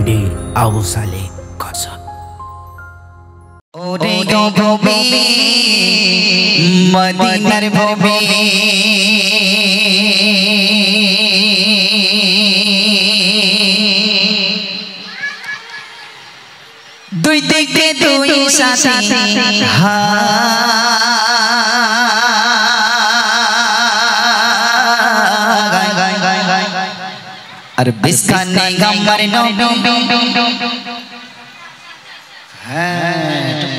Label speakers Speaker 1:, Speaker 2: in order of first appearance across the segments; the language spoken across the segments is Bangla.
Speaker 1: এমডি আবু সালে কসম
Speaker 2: ওরে গো ভূমি মদিনার ভূমি দুই দিকে দুই সাথী আর বিস্কানে গাম্বার নবী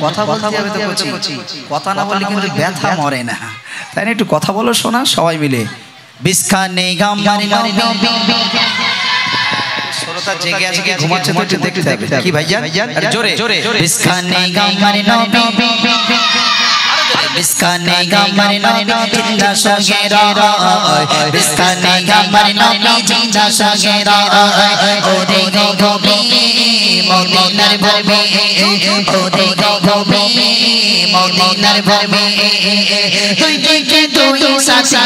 Speaker 2: কথা বলতে হবে তো বলছি কথা না বললে কিন্তু ব্যথা মরে না তাই না একটু কথা বলো শোনা সবাই মিলে বিস্কানে গাম্বার নবী শ্রোতা জেগে আছে কি ঘুমাচ্ছে তো একটু দেখতে হবে কি ভাইজান জোরে জোরে বিস্কানে গাম্বার নবী বিস্কানে গাম্বার নবী জিন্দা সগেরা বিস্কানে গাম্বার নবী জিন্দা সগেরা ওরে গো ভূমি মদিনার ভূমি ওরে গো ভূমি মদিনার ভূমি তুই দিকে তুই সাথী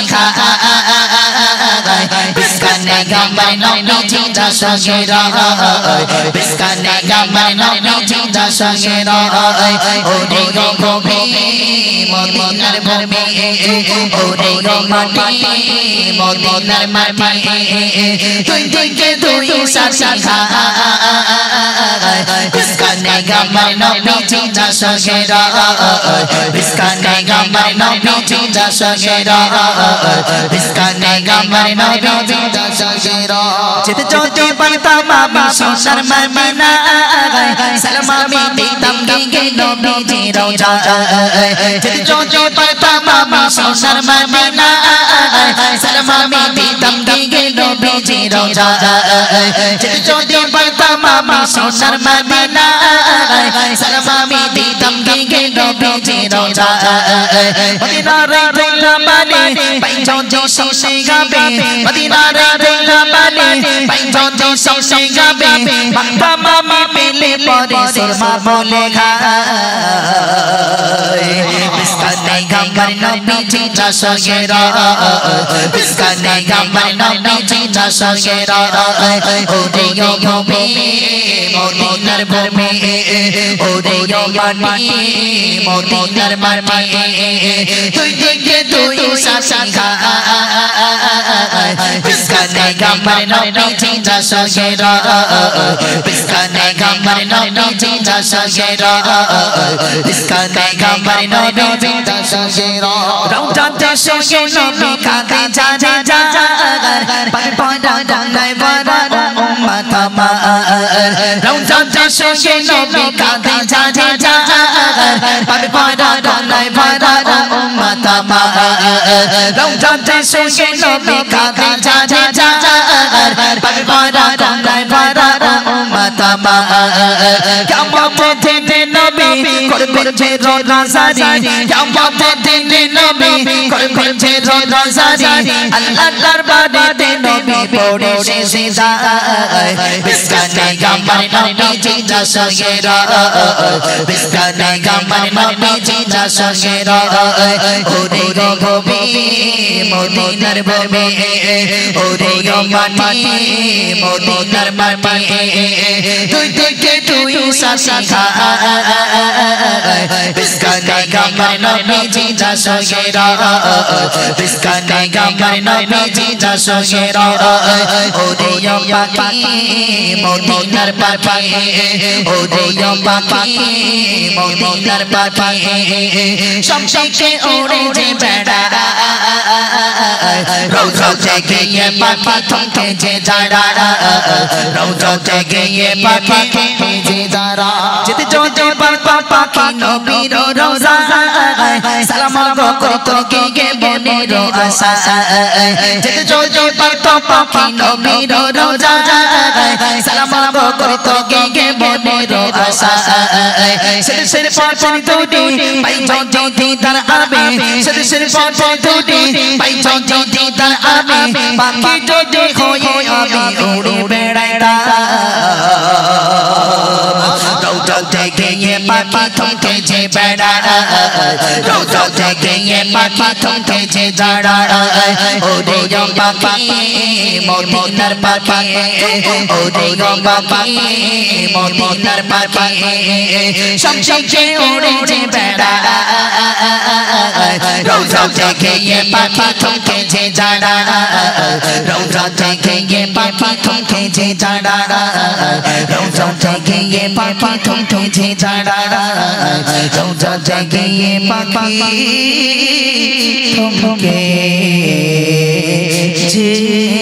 Speaker 2: বিস্কানে গাম্বার নবী জিন্দা সগেরা বিস্কানে গাম্বার নবী জিন্দা সগেরা ওরে গো ভূমি মদিনার ভূমি ওরে গো মাটি মদিনার মাটি তুই দিকে তুই সাথী বিস্কানে গাম্বার নবী জিন্দা সগেরা বিস্কানে গাম্বার নবী জিন্দা সগেরা বিস্কানে গাম্বার নবী জিন্দা সগেরা যেতে চলতে পারতাম আমি সোনার মদিনা সালাম আমি দিতাম গিয়ে নবীজি রওজা যেতে চলতে পারতাম আমি সোনার মদিনা সালাম আমি দিতাম গিয়ে নবীজি রওজা যেতে চলতে পারতাম আমি সোনার মদিনা সালাম আমি দিতাম গিয়ে নবীজি রওজা মদিনার রওজা মানে পাইছো যে সে গাবে মদিনার রওজা মানে পাইছো যে সে গাবে বাবা মামা পেলে পরে সুরমা বলে গায় বিস্কানে গাম্বার নবী জিন্দা সগেরা বিস্কানে গাম্বার নবী জিন্দা সগেরা ওরে গো ভূমি মদিনার ভূমি ওরে গো মাটি মদিনার মাটি তুই দিকে তুই সাথী বিস্কানে গাম্বার নবী জিন্দা সগেরা বিস্কানে গাম্বার নবী জিন্দা সগেরা বিস্কানে গাম্বার নবী জিন্দা সগেরা রওজাতে সগে নবী কাঁদে জানে জাগার পাক পয়দা ডাঙ্গায় বড় উম্মত আমার রওজাতে সগে নবী কাঁদে জানে জাগার পাক পয়দা ডাঙ্গায় বড় উম্মত আমার রওজাতে সগে নবী কাঁদে জানে জাগার পাক পয়দা ডাঙ্গায় বড় উম্মত আমার কিয়ামতের দিনে নবী করবেন যে রোজারি কিয়ামতের দিনে নবী করবেন যে রোজারি আল্লাহর দরবারে নবী পড়ে সিজদায় বিস্কানে গাম্বার নবী জিন্দা সগেরা বিস্কানে গাম্বার নবী জিন্দা সগেরা ওরে গো ভূমি মদিনার ভূমি ওরে গো মাটি মদিনার মাটি তুই দিকে তুই সাথী বিস্কানে গাম্বার নবী জিন্দা সগেরা বিস্কানে গাম্বার নবী জিন্দা সগেরা ওরে গো পাখি মদিনার পাখি ওরে গো পাখি মদিনার পাখি সবসময় ওড়ে যে বেড়া রওজা গিয়ে পাখি থমকে যে যারা রওজা গিয়ে পাখি থমকে যে যারা যেতে চলতে পারতাম পাখি নবীর রওজা সালাম গো করতো গিয়ে বনের আশা যেতে চলতে পারতাম পাখি নবীর রওজা সালাম গো করতো গিয়ে বনের আশা শের পাশে দুটি পাইছো যদি তার আবে শের পাশে দুটি পাইছো যদি তার আবে পাখি যদি হয়ে আমি উড়ে বেড়াইতাম রওজা रोज़ा देखे ये पापी थमके जे बैठा रोज़ा देखे ये पापी थमके जे जाड़ा ओरे यो पापी मोती नर पापी ओरे यो पापी मोती नर पापी शमशम जे उड़े जे बैठा रोज़ा देखे ये पापी थमके जे जाड़ा रोज़ा देखे ये पापी थमके जे जाड़ा रोज़ा देखे ये पापी थमके जे जाड़ा रोज़ा देखे ये पापी थमके जे